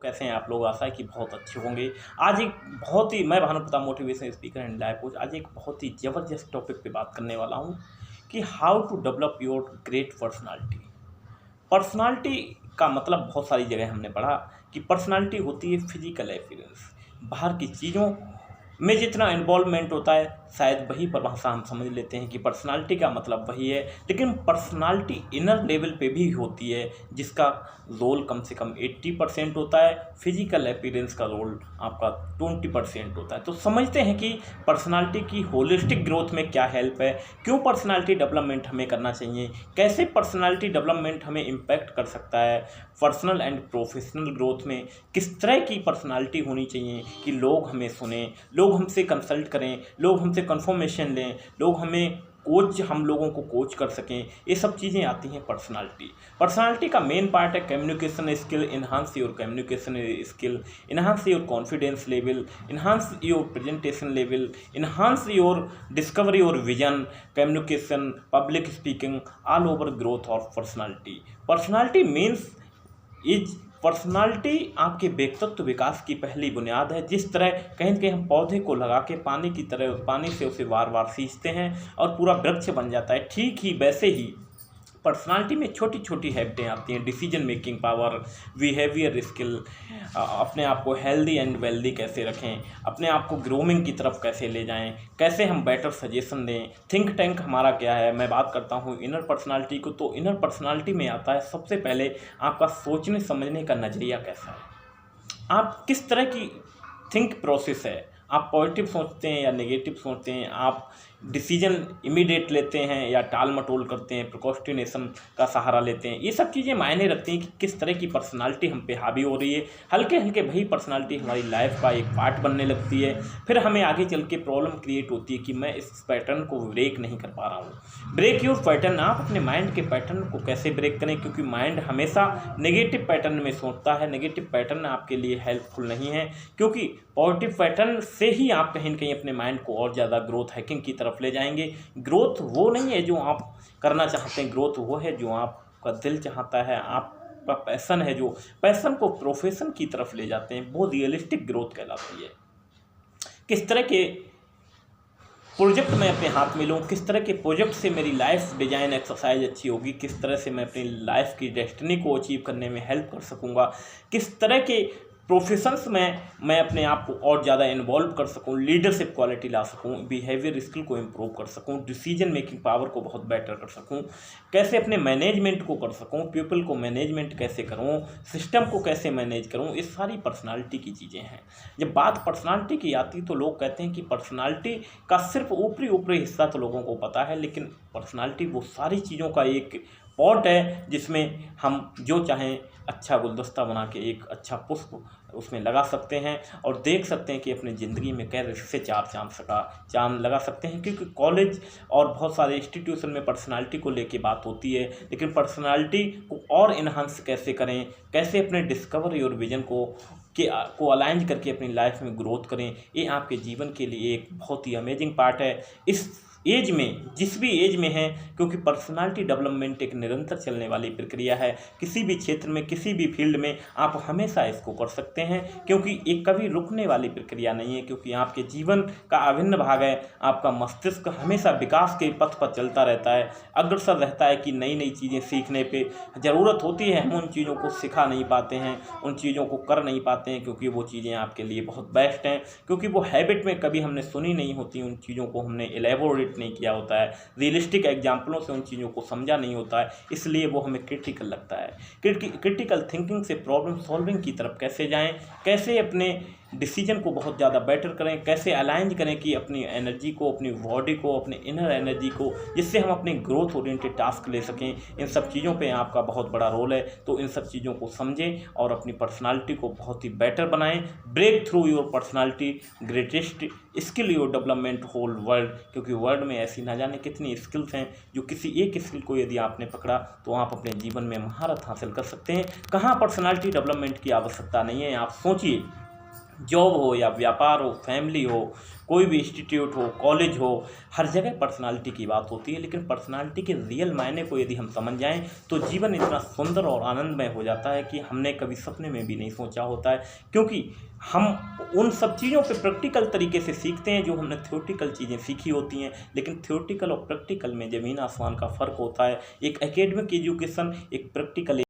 कैसे हैं आप लोग? आशा है कि बहुत अच्छे होंगे। आज एक बहुत ही मैं Bhanu Pratap motivation speaker and life coach आज एक बहुत ही ज़बरदस्त टॉपिक पे बात करने वाला हूँ कि how to develop your great personality. Personality का मतलब बहुत सारी जगह हमने पढ़ा कि पर्सनालिटी होती है फिजिकल अपीयरेंस, बाहर की चीज़ों में जितना इन्वॉल्वमेंट होता है शायद वही परिभाषा हम समझ लेते हैं कि पर्सनालिटी का मतलब वही है, लेकिन पर्सनालिटी इनर लेवल पे भी होती है जिसका रोल कम से कम 80% होता है, फिजिकल अपीयरेंस का रोल आपका 20% होता है। तो समझते हैं कि पर्सनालिटी की होलिस्टिक ग्रोथ में क्या हेल्प है, क्यों पर्सनालिटी डेवलपमेंट हमें करना चाहिए, कैसे पर्सनालिटी डेवलपमेंट हमें इम्पैक्ट कर सकता है पर्सनल एंड प्रोफेशनल ग्रोथ में, किस तरह की पर्सनालिटी होनी चाहिए कि लोग हमें सुने, लोग हमसे कंसल्ट करें, लोग हमसे कंफर्मेशन लें, लोग हमें हम लोगों को कोच कर सकें। ये सब चीज़ें आती हैं पर्सनालिटी का मेन पार्ट है communication skill, enhance your communication skill, enhance your confidence level, enhance your presentation level, enhance your discovery और vision, communication, public speaking, all over growth of personality means personality आपके व्यक्तित्व विकास की पहली बुनियाद है। जिस तरह कहीं न कहीं हम पौधे को लगा के पानी से उसे बार बार सींचते हैं और पूरा वृक्ष बन जाता है, ठीक ही वैसे ही पर्सनालिटी में छोटी छोटी हैबिटें आती हैं। Decision making power, behaviour skill, अपने आप को हेल्दी एंड वेल्दी कैसे रखें, अपने आप को ग्रूमिंग की तरफ कैसे ले जाएं, कैसे हम बेटर सजेशन दें, थिंक टैंक हमारा क्या है। मैं बात करता हूँ इनर पर्सनालिटी को, तो इनर पर्सनालिटी में आता है सबसे पहले आपका सोचने समझने का नज़रिया कैसा है, आप किस तरह की थिंक प्रोसेस है, आप पॉजिटिव सोचते हैं या नेगेटिव सोचते हैं, आप डिसीजन इमीडिएट लेते हैं या टाल मटोल करते हैं, प्रोक्रेस्टिनेशन का सहारा लेते हैं। ये सब चीज़ें मायने रखती हैं कि किस तरह की पर्सनालिटी हम पे हावी हो रही है। हल्के हल्के वही पर्सनालिटी हमारी लाइफ का एक पार्ट बनने लगती है, फिर हमें आगे चल के प्रॉब्लम क्रिएट होती है कि मैं इस पैटर्न को ब्रेक नहीं कर पा रहा हूँ। ब्रेक योर पैटर्न, आप अपने माइंड के पैटर्न को कैसे ब्रेक करें, क्योंकि माइंड हमेशा नेगेटिव पैटर्न में सोचता है। नेगेटिव पैटर्न आपके लिए हेल्पफुल नहीं है, क्योंकि पॉजिटिव पैटर्न से ही आप कहीं न कहीं अपने माइंड को और ज़्यादा ग्रोथ हैकिंग की तरफ ले जाएंगे। ग्रोथ वो नहीं है जो आप करना चाहते हैं, ग्रोथ वो है जो आपका दिल चाहता है, आपका पैशन है, जो पैशन को प्रोफेशन की तरफ ले जाते हैं, वो रियलिस्टिक ग्रोथ कहलाती है। किस तरह के प्रोजेक्ट मैं अपने हाथ में लूँ, किस तरह के प्रोजेक्ट से मेरी लाइफ डिजाइन एक्सरसाइज अच्छी होगी, किस तरह से मैं अपनी लाइफ की डेस्टिनी को अचीव करने में हेल्प कर सकूँगा, किस तरह के प्रोफेशंस में मैं अपने आप को और ज़्यादा इन्वॉल्व कर सकूं, लीडरशिप क्वालिटी ला सकूं, बिहेवियर स्किल को इम्प्रूव कर सकूं, डिसीजन मेकिंग पावर को बहुत बेटर कर सकूं, कैसे अपने मैनेजमेंट को कर सकूं, पीपल को मैनेजमेंट कैसे करूं, सिस्टम को कैसे मैनेज करूं, ये सारी पर्सनालिटी की चीज़ें हैं। जब बात पर्सनालिटी की आती तो लोग कहते हैं कि पर्सनालिटी का सिर्फ ऊपरी हिस्सा तो लोगों को पता है, लेकिन पर्सनालिटी वो सारी चीज़ों का एक पॉट है जिसमें हम जो चाहें अच्छा गुलदस्ता बना के एक अच्छा पुष्प उसमें लगा सकते हैं और देख सकते हैं कि अपनी ज़िंदगी में कैसे चार चांद लगा सकते हैं। क्योंकि कॉलेज और बहुत सारे इंस्टीट्यूशन में पर्सनालिटी को लेके बात होती है, लेकिन पर्सनालिटी को और इन्हांस कैसे करें, कैसे अपने डिस्कवरी और विजन को अलाइन करके अपनी लाइफ में ग्रोथ करें, ये आपके जीवन के लिए एक बहुत ही अमेजिंग पार्ट है इस एज में, जिस भी एज में है, क्योंकि पर्सनालिटी डेवलपमेंट एक निरंतर चलने वाली प्रक्रिया है। किसी भी क्षेत्र में, किसी भी फील्ड में आप हमेशा इसको कर सकते हैं, क्योंकि ये कभी रुकने वाली प्रक्रिया नहीं है, क्योंकि आपके जीवन का अभिन्न भाग है। आपका मस्तिष्क हमेशा विकास के पथ पर चलता रहता है, अग्रसर रहता है कि नई नई चीज़ें सीखने पे ज़रूरत होती है। हम उन चीज़ों को सिखा नहीं पाते हैं, उन चीज़ों को कर नहीं पाते हैं, क्योंकि वो चीज़ें आपके लिए बहुत बेस्ट हैं, क्योंकि वो हैबिट में कभी हमने सुनी नहीं होती, उन चीज़ों को हमने एलेबोरेट नहीं किया होता है, रियलिस्टिक एग्जाम्पलों से उन चीज़ों को समझा नहीं होता है, इसलिए वो हमें क्रिटिकल लगता है। क्रिटिकल थिंकिंग से प्रॉब्लम सॉल्विंग की तरफ कैसे जाएं, कैसे अपने डिसीजन को बहुत ज़्यादा बेटर करें, कैसे अलाइन करें कि अपनी एनर्जी को, अपनी बॉडी को, अपने इनर एनर्जी को, जिससे हम अपने ग्रोथ ओरिएंटेड टास्क ले सकें, इन सब चीज़ों पे आपका बहुत बड़ा रोल है। तो इन सब चीज़ों को समझें और अपनी पर्सनालिटी को बहुत ही बेटर बनाएं। Break through your personality, greatest skill your development whole world, क्योंकि वर्ल्ड में ऐसी ना जाने कितनी स्किल्स हैं जो किसी एक स्किल को यदि आपने पकड़ा तो आप अपने जीवन में महारत हासिल कर सकते हैं। कहाँ पर्सनालिटी डेवलपमेंट की आवश्यकता नहीं है। आप सोचिए, जॉब हो या व्यापार हो, फैमिली हो, कोई भी इंस्टीट्यूट हो, कॉलेज हो, हर जगह पर्सनालिटी की बात होती है। लेकिन पर्सनालिटी के रियल मायने को यदि हम समझ जाएं तो जीवन इतना सुंदर और आनंदमय हो जाता है कि हमने कभी सपने में भी नहीं सोचा होता है, क्योंकि हम उन सब चीज़ों पे प्रैक्टिकल तरीके से सीखते हैं जो हमने थ्योरेटिकल चीज़ें सीखी होती हैं। लेकिन थ्योरेटिकल और प्रैक्टिकल में ज़मीन आसमान का फ़र्क होता है। एक एकेडमिक एजुकेशन, एक प्रैक्टिकल